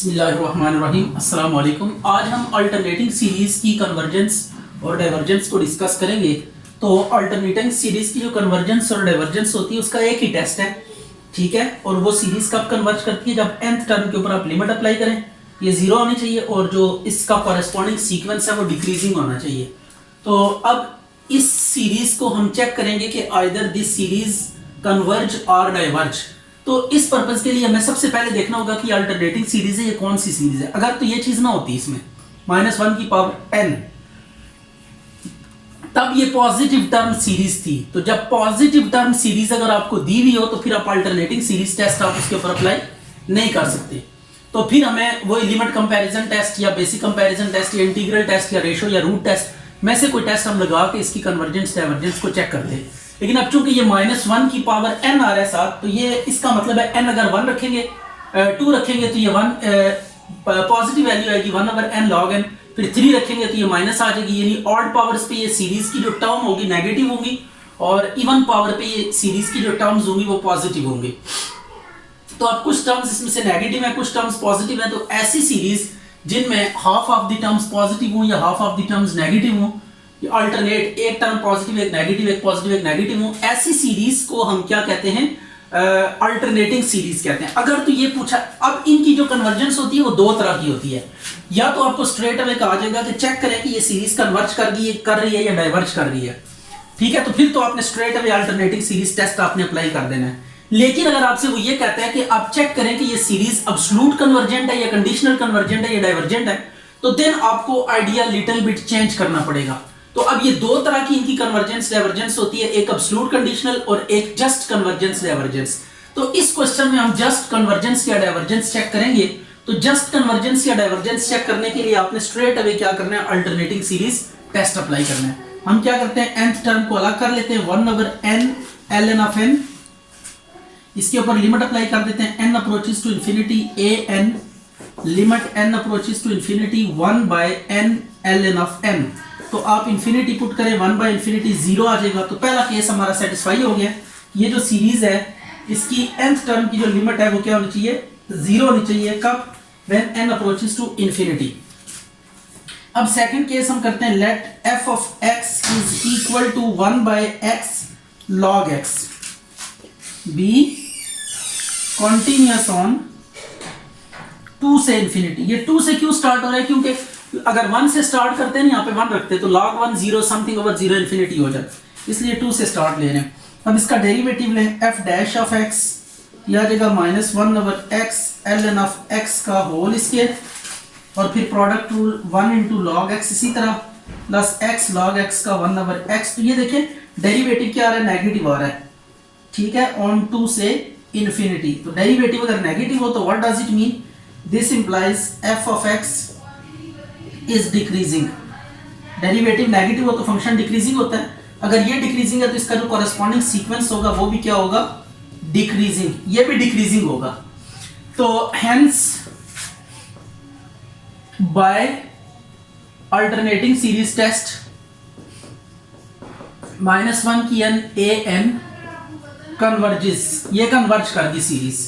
बिस्मिल्लाहिर्रहमानिर्रहीम अस्सलाम वालेकुम। आज हम अल्टरनेटिंग सीरीज़ की कन्वर्जेंस और डाइवर्जेंस को डिस्कस करेंगे। तो अल्टरनेटिंग सीरीज़ की जो कन्वर्जेंस और डाइवर्जेंस होती है उसका एक ही टेस्ट है, ठीक है। और वो सीरीज़ कब कन्वर्ज करती है, जब nth टर्म के ऊपर आप लिमिट अप्लाई करें, ये जीरो होनी चाहिए और जो इसका कॉरेस्पॉन्डिंग सीक्वेंस है वो डिक्रीजिंग होना चाहिए। तो अब इस सीरीज़ को हम चेक करेंगे कि आइदर दिस सीरीज़ कन्वर्ज और डाइवर्ज। तो इस पर्पस के लिए हमें सबसे पहले देखना होगा कि अल्टरनेटिंग सीरीज है ये कौन सी सीरीज है। अगर तो ये चीज ना होती इसमें -1 की पावर n, तब ये पॉजिटिव टर्म सीरीज थी। तो जब पॉजिटिव टर्म सीरीज अगर आपको दी हुई हो तो फिर आप अल्टरनेटिंग सीरीज टेस्ट आप उसके ऊपर अप्लाई नहीं कर सकते। तो फिर हमें वही लिमिट कंपैरिजन टेस्ट या बेसिक कंपैरिजन टेस्ट या इंटीग्रल टेस्ट या रेशो या रूट टेस्ट में से कोई टेस्ट हम लगा के इसकी कन्वर्जेंस डाइवर्जेंस को चेक करते हैं। लेकिन अब चूंकि ये -1 की पावर n आ रहा है साथ, तो ये इसका मतलब है n अगर 1 रखेंगे 2 रखेंगे तो ये 1 पॉजिटिव वैल्यू आएगी 1/n log n। फिर 3 रखेंगे तो ये माइनस आ जाएगी, यानी ऑड पावर्स पे ये सीरीज की जो टर्म होगी नेगेटिव होगी और इवन पावर पे ये सीरीज की जो टर्म्स होंगी वो पॉजिटिव होंगी। तो अब कुछ टर्म्स इसमें से नेगेटिव है, कुछ टर्म्स पॉजिटिव है। तो ऐसी सीरीज जिनमें half of the terms positive हो या half of the terms negative हो, अल्टरनेट एक टर्म पॉजिटिव एक नेगेटिव एक पॉजिटिव एक नेगेटिव हो, ऐसी सीरीज को हम क्या कहते हैं, अल्टरनेटिंग सीरीज कहते हैं। अगर तो ये पूछा, अब इनकी जो कन्वर्जेंस होती है वो दो तरह की होती है। या तो आपको स्ट्रेट अवे कहा जाएगा कि चेक करें कि ये सीरीज कन्वर्ज कर रही है या डाइवर्ज कर रही है, ठीक है। तो फिर तो आपने straight away alternating series test आपने अप्लाई कर देना है। लेकिन अगर आपसे वो ये कहता है कि आप चेक करें कि ये सीरीज अब्सोल्यूट कन्वर्जेंट है या कंडीशनल कन्वर्जेंट है या डाइवर्जेंट है, तो देन आपको आइडिया लिटिल बिट चेंज करना पड़ेगा। तो अब ये दो तरह की इनकी कन्वर्जेंस डाइवर्जेंस होती है, एक अब्सोल्यूट कंडीशनल और एक जस्ट कन्वर्जेंस डाइवर्जेंस। तो इस क्वेश्चन में हम जस्ट कन्वर्जेंस या डाइवर्जेंस चेक करेंगे। तो जस्ट कन्वर्जेंस या डाइवर्जेंस चेक करने के लिए आपने स्ट्रेट अवे क्या करना है, अल्टरनेटिंग सीरीज टेस्ट अप्लाई करना है। हम क्या करते हैं, nth टर्म को अलग कर लेते हैं 1/n ln of n, इसके ऊपर लिमिट अप्लाई कर देते हैं n approaches to infinity an limit n approaches to infinity 1/n ln of n। तो आप इंफिनिटी पुट करें 1/∞ 0 आ जाएगा। तो पहला केस हमारा सेटिस्फाई हो गया। ये जो सीरीज है इसकी nth टर्म की जो लिमिट है वो क्या होनी चाहिए, 0 होनी चाहिए। कब, when n approaches to infinity। अब सेकंड केस हम करते हैं, let f of x is equal to 1/x log x be continuous on 2 से इंफिनिटी। ये 2 से क्यों स्टार्ट हो रहा है, क्योंकि अगर 1 से स्टार्ट करते हैं यहाँ पे 1 रखते तो log 1 0 समथिंग ओवर 0 इंफिनिटी हो जाए, इसलिए 2 से स्टार्ट ले रहे हैं। अब इसका डेरिवेटिव लें, f डैश ऑफ x यह आ जाएगा -1/x ln of x का होल स्क्वायर और फिर product rule 1 into log x, इसी तरह प्लस x log x का 1/x। तो ये देखें डेरिवेटिव क्या आ रहा है, नेगेटिव आ रहा है, ठीक है, ऑन 2 से इंफिनिटी। तो डेरिवेटिव अगर नेगेटिव हो तो what does it mean, this implies f of x is decreasing. Derivative negative हो तो फंक्शन डिक्रीजिंग होता है। अगर ये डिक्रीजिंग है तो इसका जो कॉरेस्पॉन्डिंग सीक्वेंस होगा वो भी क्या होगा, डिक्रीजिंग, ये भी डिक्रीजिंग होगा। तो hence by alternating series test -1 की an कन्वर्जेस, ये कन्वर्ज कर दी सीरीज,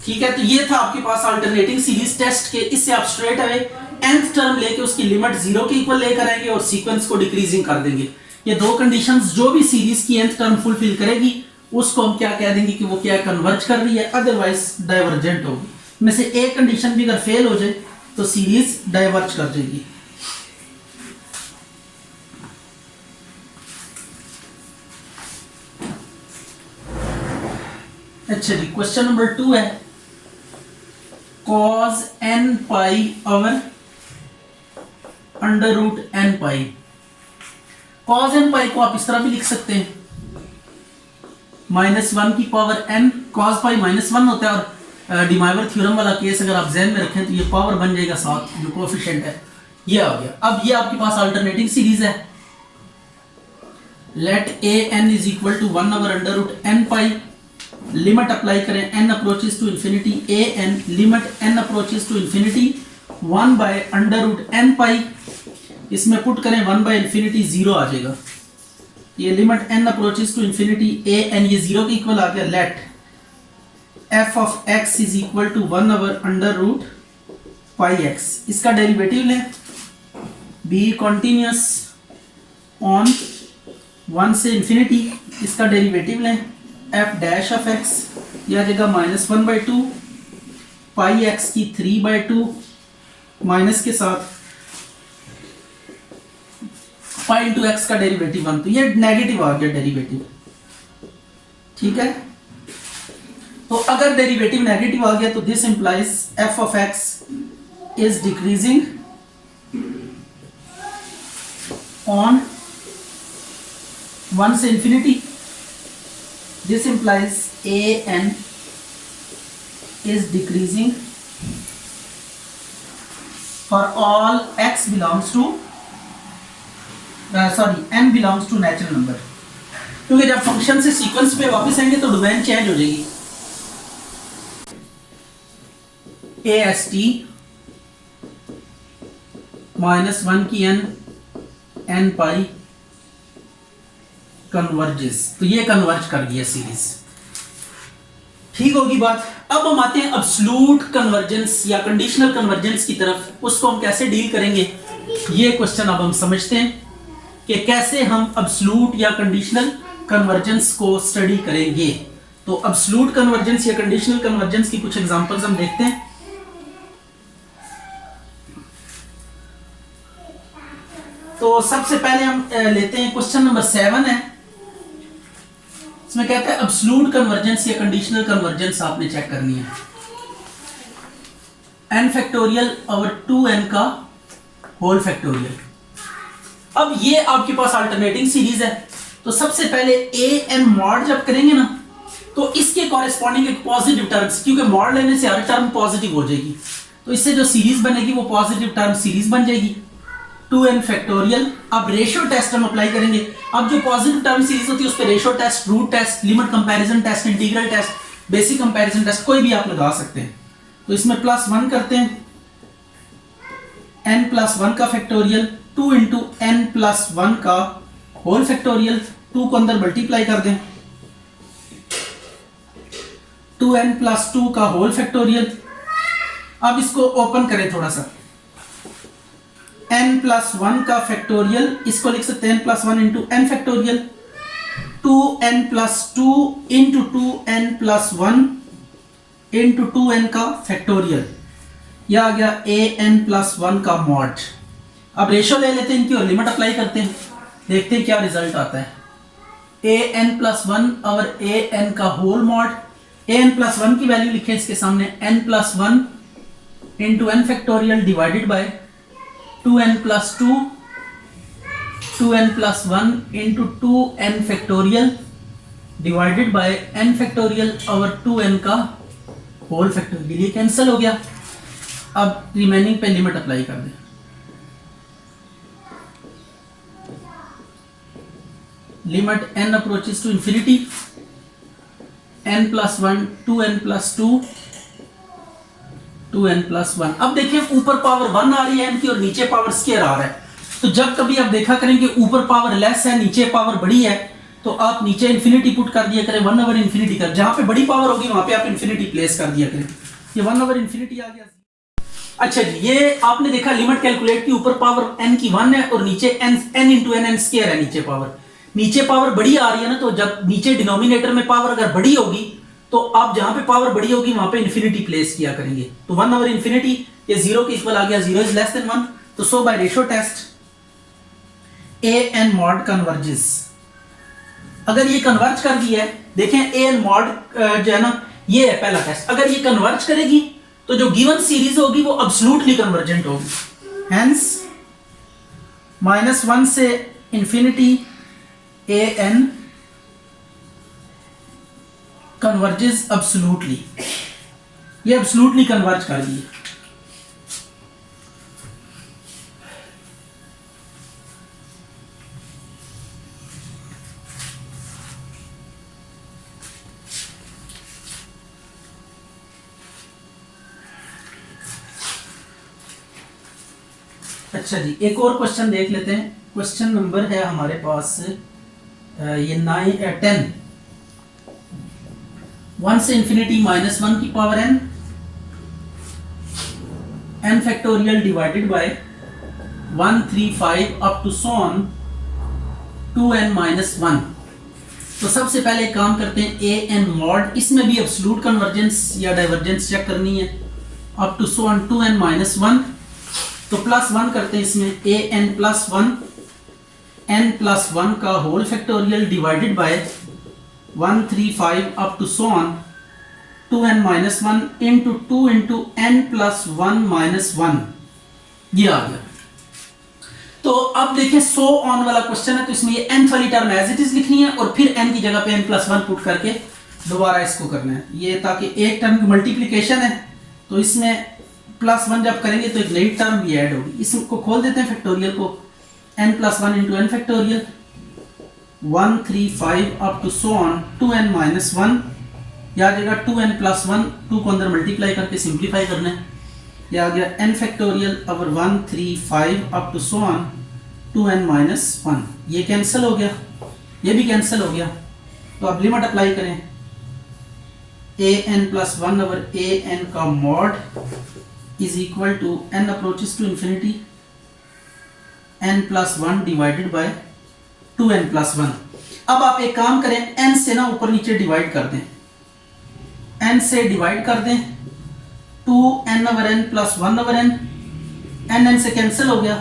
ठीक है। तो ये था आपके पास अल्टरनेटिंग सीरीज टेस्ट के। इससे आप स्ट्रेट अवे nth टर्म लेके उसकी लिमिट 0 के इक्वल लेकर आएंगे और सीक्वेंस को डिक्रीजिंग कर देंगे। ये दो कंडीशंस जो भी सीरीज की nth टर्म फुलफिल करेगी उसको हम क्या कह देंगे कि वो क्या कन्वर्ज कर रही है, अदरवाइज डाइवर्जेंट होगी। में से एक कंडीशन भी अगर फेल हो जाए तो सीरीज डाइवर्ज कर जाएगी। अच्छा जी, क्वेश्चन नंबर 2 है, cos n pi over under root n pi। cos n pi को आप इस तरह भी लिख सकते हैं, -1 की पावर n, cos pi -1 होता है। और डिमाइवर थ्योरम वाला केस अगर आप ज़हन में रखें तो ये पावर बन जाएगा साथ, जो कोएफिशिएंट है ये आ गया। अब ये आपके पास अल्टरनेटिंग सीरीज है, let an is equal to 1/√n pi, limit apply करें n approaches to infinity an limit n approaches to infinity 1/√n pi, इसमें पुट करें 1/∞ 0 आ जाएगा। ये limit n approaches to infinity an ये 0 के इक्वल आ गया। Let f of x is equal to 1/√n pi x, इसका डेरिवेटिव लें बी कॉन्टिन्यूस ऑन 1 से इन्फिनिटी, इसका डेरिवेटिव लें एफ डैश ऑफ एक्स, यह आ जाएगा -1/2 पाई एक्स की 3/2 माइनस के साथ पाई इंटू एक्स का डेरिवेटिव 1, तो ये नेगेटिव आ गया डेरिवेटिव, ठीक है। तो अगर डेरिवेटिव नेगेटिव आ गया तो this implies f of x is decreasing on 1 से infinity, this implies a n is decreasing for all x belongs to n belongs to natural number, क्योंकि जब फंक्शन से सीक्वेंस पे वापस आएंगे तो डोमेन चेंज हो जाएगी। ए एस टी -1 की n पाई कन्वर्जेस, तो ये कन्वर्ज कर दिया सीरीज, ठीक होगी बात। अब हम आते हैं अब्सोल्यूट कन्वर्जेंस या कंडीशनल कन्वर्जेंस की तरफ, उसको हम कैसे डील करेंगे ये क्वेश्चन अब हम समझते हैं कि कैसे हम अब्सोल्यूट या कंडीशनल कन्वर्जेंस को स्टडी करेंगे। तो अब्सोल्यूट कन्वर्जेंस या कंडीशनल कन्वर्जेंस की कुछ एग्जांपल्स हम देखते हैं। तो सबसे पहले हम लेते हैं क्वेश्चन नंबर 7 है, इसमें कहता है अब्सोल्यूट कन्वर्जेंस या कंडीशनल कन्वर्जेंस आपने चेक करनी है। n फैक्टोरियल और 2n का होल फैक्टोरियल। अब ये आपके पास अल्टरनेटिंग सीरीज है, तो सबसे पहले an मॉड जब करेंगे ना तो इसके कॉरेस्पॉन्डिंग एक पॉजिटिव टर्म्स, क्योंकि मॉड लेने से हर टर्म पॉजिटिव हो जाएगी, तो इससे जो सीरीज बनेगी वो पॉजिटिव टर्म सीरीज बन जाएगी 2n फैक्टोरियल। अब रेशियो टेस्ट हम अप्लाई करेंगे। अब जो पॉजिटिव टर्म सीरीज होती है उस पर ratio test, root test, limit comparison test, integral test, basic comparison test कोई भी आप लगा सकते हैं। तो इसमें +1 करते हैं n+1 का फैक्टोरियल 2 इंटू n+1 का होल फैक्टोरियल, 2 को अंदर मल्टीप्लाई कर दें 2n+2 का होल फैक्टोरियल। अब इसको ओपन करें थोड़ा सा, n+1 का फैक्टोरियल, इसको लिख सकते हैं n+1 into n factorial, 2n+2 into 2n+1 into 2n का फैक्टोरियल, यह आ गया an+1 का मॉड। अब रेशियो ले लेते हैं इनकी और लिमिट अप्लाई करते हैं, देखते हैं क्या रिजल्ट आता है। an+1 और an का होल मॉड, an+1 की वैल्यू लिखें इसके सामने n+1 into n factorial divided bye 2n+2 2n+1 into 2n factorial divided bye n factorial और 2n का होल फैक्टोरियल, ये कैंसिल हो गया। अब रिमेनिंग पे लिमिट अप्लाई कर दें, limit n approaches to infinity n+1 2n+2 2n+1। अब देखिए ऊपर पावर 1 आ रही है n की और नीचे पावर स्क्वायर आ रहा है, तो जब कभी आप देखा करें कि ऊपर पावर लेस है नीचे पावर बड़ी है तो आप नीचे इंफिनिटी पुट कर दिया करें 1/इंफिनिटी कर, जहां पे बड़ी पावर होगी वहां पे आप इंफिनिटी प्लेस कर दिया करें, ये 1/इंफिनिटी आ गया। अच्छा जी, ये आपने देखा लिमिट कैलकुलेट की, ऊपर पावर n की 1 है और नीचे n इंटू n स्क्वायर है नीचे पावर। नीचे पावर बड़ी आ रही है ना, तो जब नीचे डिनोमिनेटर में पावर अगर बड़ी होगी तो आप जहां पे पावर बड़ी होगी वहां पे इंफिनिटी प्लेस किया करेंगे, तो 1/इंफिनिटी ये 0 के इक्वल आ गया, 0 इज लेस देन 1, तो so by ratio test an mod converges. अगर ये कन्वर्ज कर दिया है, देखें an मॉड जो है ना ये है पहला टेस्ट, अगर ये कन्वर्ज करेगी तो जो गिवन सीरीज होगी वो एब्सोल्युटली कन्वर्जेंट होगी, हेंस -1 से इंफिनिटी an कन्वर्जेस एब्सोल्युटली, ये एब्सोल्युटली कन्वर्ज कर दी। अच्छा जी, एक और क्वेश्चन देख लेते हैं। क्वेश्चन नंबर है हमारे पास ये 10, 1 से इंफिनिटी -1 की power n n factorial divided by 135 up to so on 2n minus 1। तो सबसे पहले काम करते हैं ए एन मॉड, इसमें भी एब्सोल्यूट कन्वर्जेंस या डाइवर्जेंस चेक करनी है, up to so on 2n minus 1। तो प्लस 1 करते हैं इसमें, a n plus 1 n plus 1 का whole factorial divided by 135 up to so on 2n minus 1 into 2 into n plus 1 minus 1, ये आ गया। तो अब देखें सो ऑन वाला क्वेश्चन है, तो इसमें ये nth वाली टर्म एज इट इज लिखनी है और फिर n की जगह पे n प्लस 1 पुट करके दोबारा इसको करना है, ये ताकि एक टर्म की मल्टीप्लिकेशन है तो इसमें प्लस 1 जब करेंगे तो एक नई टर्म भी ऐड होगी। इसको खोल देते हैं फैक्टोरियल को, n plus 1 into n factorial 135 up to so on 2n minus 1, या आ जाएगा 2n प्लस 1, 2 को अंदर मल्टीप्लाई करके सिंप्लीफाई करना है, ये आ गया n factorial over 135 up to so on 2n minus 1। ये कैंसिल हो गया, ये भी कैंसिल हो गया। तो अब लिमिट अप्लाई करें, an प्लस 1 ओवर an का mod is equal to n approaches to infinity n plus 1 divided by 2n plus 1। अब आप एक काम करें, n से ना ऊपर नीचे डिवाइड कर दें, n से डिवाइड कर दें, 2n over n plus 1 over n, n से कैंसिल हो गया,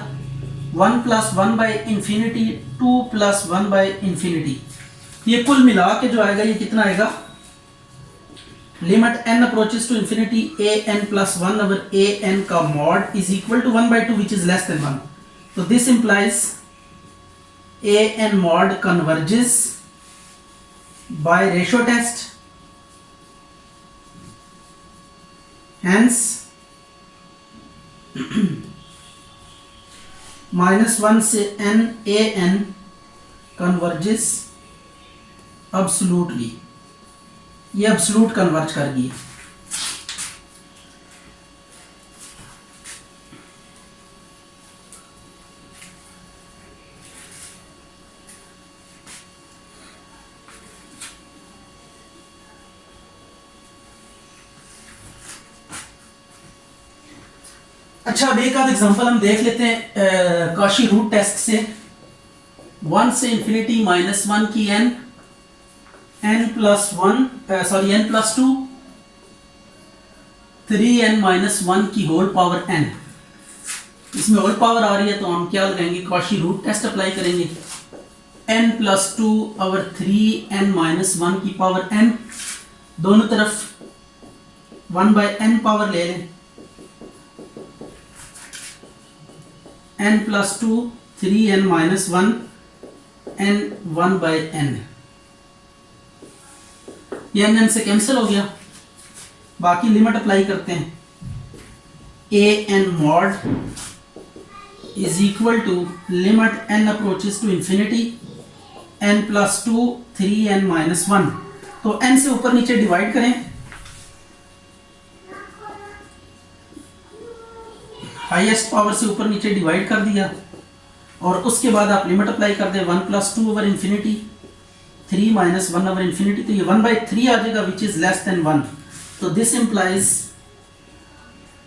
1 plus 1 by infinity 2 plus 1 by infinity, ये कुल मिला के जो आएगा ये कितना आएगा, limit n approaches to infinity an plus 1 over an का mod is equal to 1 by 2 which is less than 1। तो this implies an mod converges by ratio test, hence -1 से an converges absolutely, ये absolute कन्वर्ज कर गई। अच्छा, अब एक आध एग्जांपल हम देख लेते हैं कॉशी रूट टेस्ट से। 1 से इंफिनिटी माइनस 1 की n plus 1 sorry n plus 2 3n minus 1 की होल पावर n, इसमें होल पावर आ रही है तो हम क्या लगाएंगे, कॉशी रूट टेस्ट अप्लाई करेंगे। n plus 2 over 3n minus 1 की पावर n, दोनों तरफ 1 बाई n पावर ले लें, n plus 2 3n minus 1 n 1 by n, ये n से कैंसिल हो गया। बाकी लिमिट अप्लाई करते हैं, an mod is equal to limit n approaches to infinity n plus 2 3n minus 1। तो n से ऊपर नीचे डिवाइड करें, हाईएस्ट पावर से ऊपर नीचे डिवाइड कर दिया और उसके बाद आप लिमिट अप्लाई कर दें 1 plus 2 over infinity 3 minus 1 over infinity, तो ये 1 बाई 3 आ जाएगा विच इज लेस देन 1। तो this implies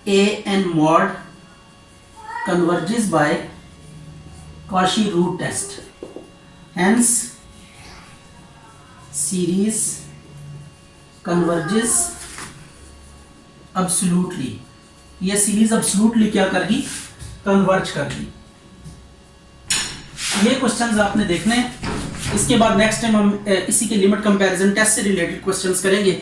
an mod converges by Cauchy root test, hence series converges absolutely, ये सीरीज एब्सोल्युटली क्या करगी, कन्वर्ज करगी। ये क्वेश्चंस आपने देखने, इसके बाद नेक्स्ट टाइम हम इसी के लिमिट कंपैरिजन टेस्ट से रिलेटेड क्वेश्चंस करेंगे।